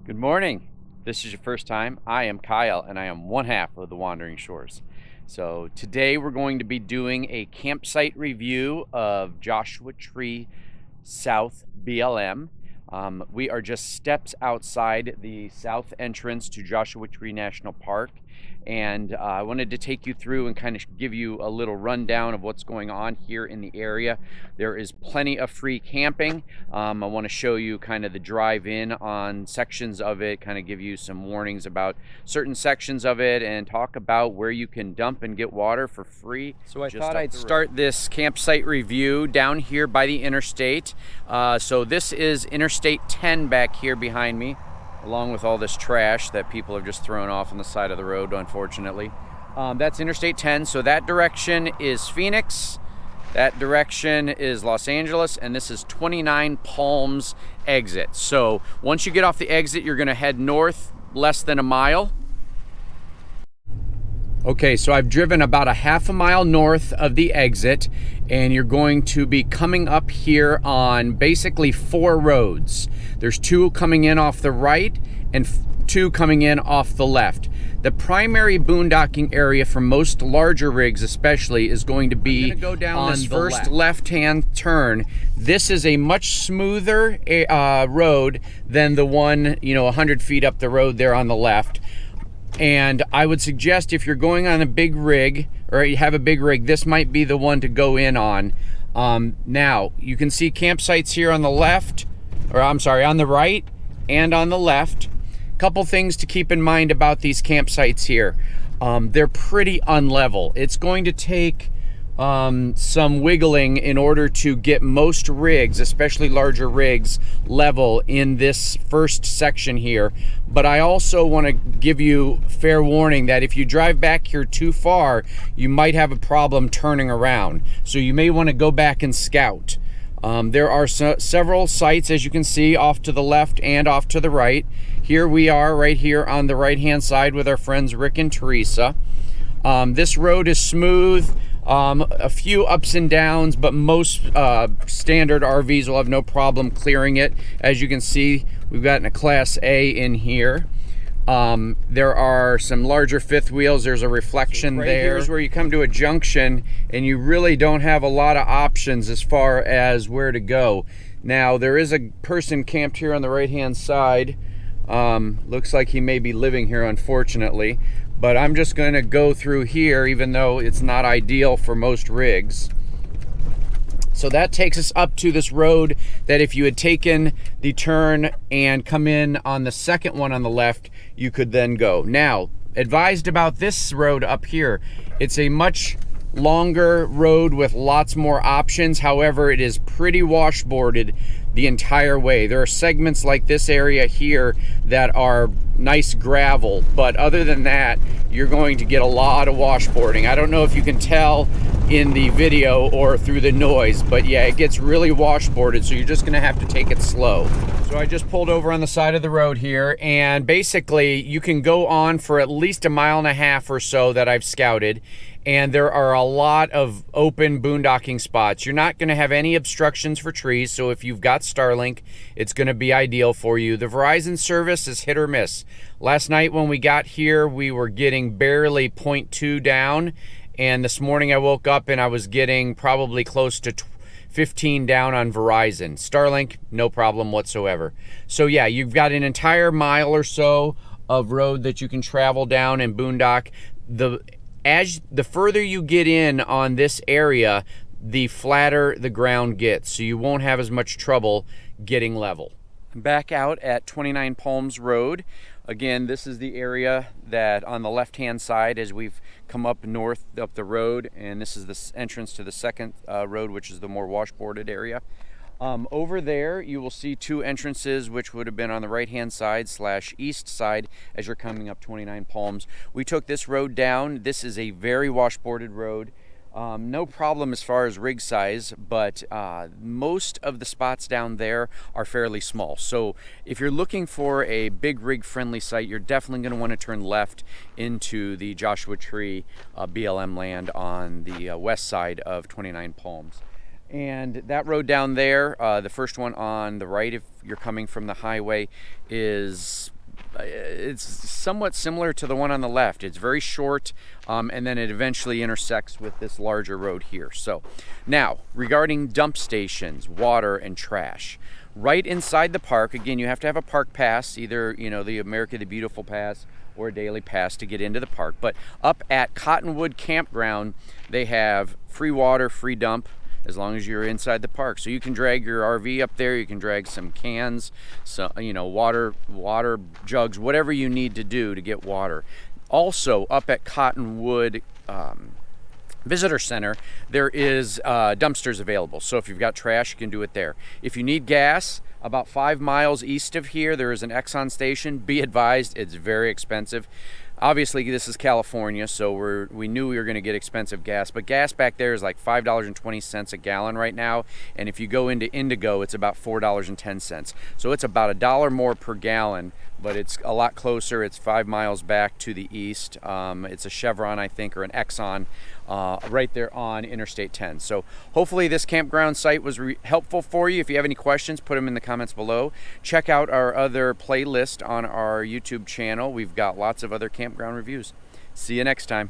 Good morning. If this is your first time, I am Kyle and I am one half of the Wandering Shores. So today we're going to be doing a campsite review of Joshua Tree South BLM. We are just steps outside the south entrance to Joshua Tree National Park, and I wanted to take you through and kind of give you a little rundown of what's going on here in the area. There is plenty of free camping. I want to show you kind of the drive-in on sections of it, kind of give you some warnings about certain sections of it, and talk about where you can dump and get water for free. So I thought I'd start this campsite review down here by the interstate. So this is Interstate 10 back here behind me, along with all this trash that people have just thrown off on the side of the road, unfortunately. That's Interstate 10, so that direction is Phoenix, that direction is Los Angeles, and this is 29 Palms exit. So once you get off the exit, you're gonna head north less than a mile. Okay, so I've driven about a half a mile north of the exit, and you're going to be coming up here on basically 4 roads. There's 2 coming in off the right and 2 coming in off the left. The primary boondocking area for most larger rigs especially is going to be on this first left-hand turn. This is a much smoother road than the one, 100 feet up the road there on the left. And I would suggest if you're going on a big rig, or you have a big rig, this might be the one to go in on. Now, you can see campsites here on the left, or I'm sorry, on the right and on the left. Couple things to keep in mind about these campsites here. They're pretty unlevel. It's going to take some wiggling in order to get most rigs, especially larger rigs, level in this first section here. But I also want to give you fair warning that if you drive back here too far, you might have a problem turning around. So you may want to go back and scout. There are several sites, as you can see, off to the left and off to the right. Here we are right here on the right hand side with our friends Rick and Teresa. This road is smooth. A few ups and downs, but most standard RVs will have no problem clearing it. As you can see, we've got a Class A in here. There are some larger fifth wheels. There's a reflection there. Here's where you come to a junction and you really don't have a lot of options as far as where to go. Now, there is a person camped here on the right-hand side. Looks like he may be living here, unfortunately. But I'm just going to go through here, even though it's not ideal for most rigs. So that takes us up to this road that if you had taken the turn and come in on the second one on the left, you could then go. Now, advised about this road up here, it's a much longer road with lots more options. However, it is pretty washboarded the entire way. There are segments like this area here that are nice gravel, but other than that, you're going to get a lot of washboarding. I don't know if you can tell in the video or through the noise, but yeah, it gets really washboarded, so you're just gonna have to take it slow. So I just pulled over on the side of the road here, and basically you can go on for at least 1.5 miles or so that I've scouted, and there are a lot of open boondocking spots. You're not gonna have any obstructions for trees, so if you've got Starlink, it's gonna be ideal for you. The Verizon service is hit or miss. Last night when we got here, we were getting barely 0.2 down, and this morning I woke up and I was getting probably close to 15 down on Verizon. Starlink, no problem whatsoever. So yeah, you've got an entire mile or so of road that you can travel down and boondock. As the further you get in on this area, the flatter the ground gets, so you won't have as much trouble getting level. I'm back out at 29 Palms Road. Again, this is the area that on the left-hand side as we've come up north up the road, and this is the entrance to the second road, which is the more washboarded area. Over there, you will see 2 entrances, which would have been on the right-hand side / east side as you're coming up 29 Palms. We took this road down. This is a very washboarded road. No problem as far as rig size, but most of the spots down there are fairly small. So if you're looking for a big rig friendly site, you're definitely going to want to turn left into the Joshua Tree BLM land on the west side of 29 Palms. And that road down there, the first one on the right, if you're coming from the highway, it's somewhat similar to the one on the left. It's very short, and then it eventually intersects with this larger road here. So now, regarding dump stations, water, and trash. Right inside the park, again, you have to have a park pass, either, the America the Beautiful pass or a daily pass to get into the park. But up at Cottonwood Campground, they have free water, free dump, as long as you're inside the park. So you can drag your RV up there, you can drag some cans, so, water jugs, whatever you need to do to get water. Also, up at Cottonwood Visitor Center, there is dumpsters available. So if you've got trash, you can do it there. If you need gas, about 5 miles east of here, there is an Exxon station. Be advised, it's very expensive. Obviously, this is California, so we knew we were going to get expensive gas, but gas back there is like $5.20 a gallon right now, and if you go into Indio, it's about $4.10. So it's about $1 more per gallon, but it's a lot closer. It's 5 miles back to the east. It's a Chevron, I think, or an Exxon, right there on Interstate 10. So hopefully this campground site was helpful for you. If you have any questions, put them in the comments below. Check out our other playlist on our YouTube channel. We've got lots of other campground reviews. See you next time.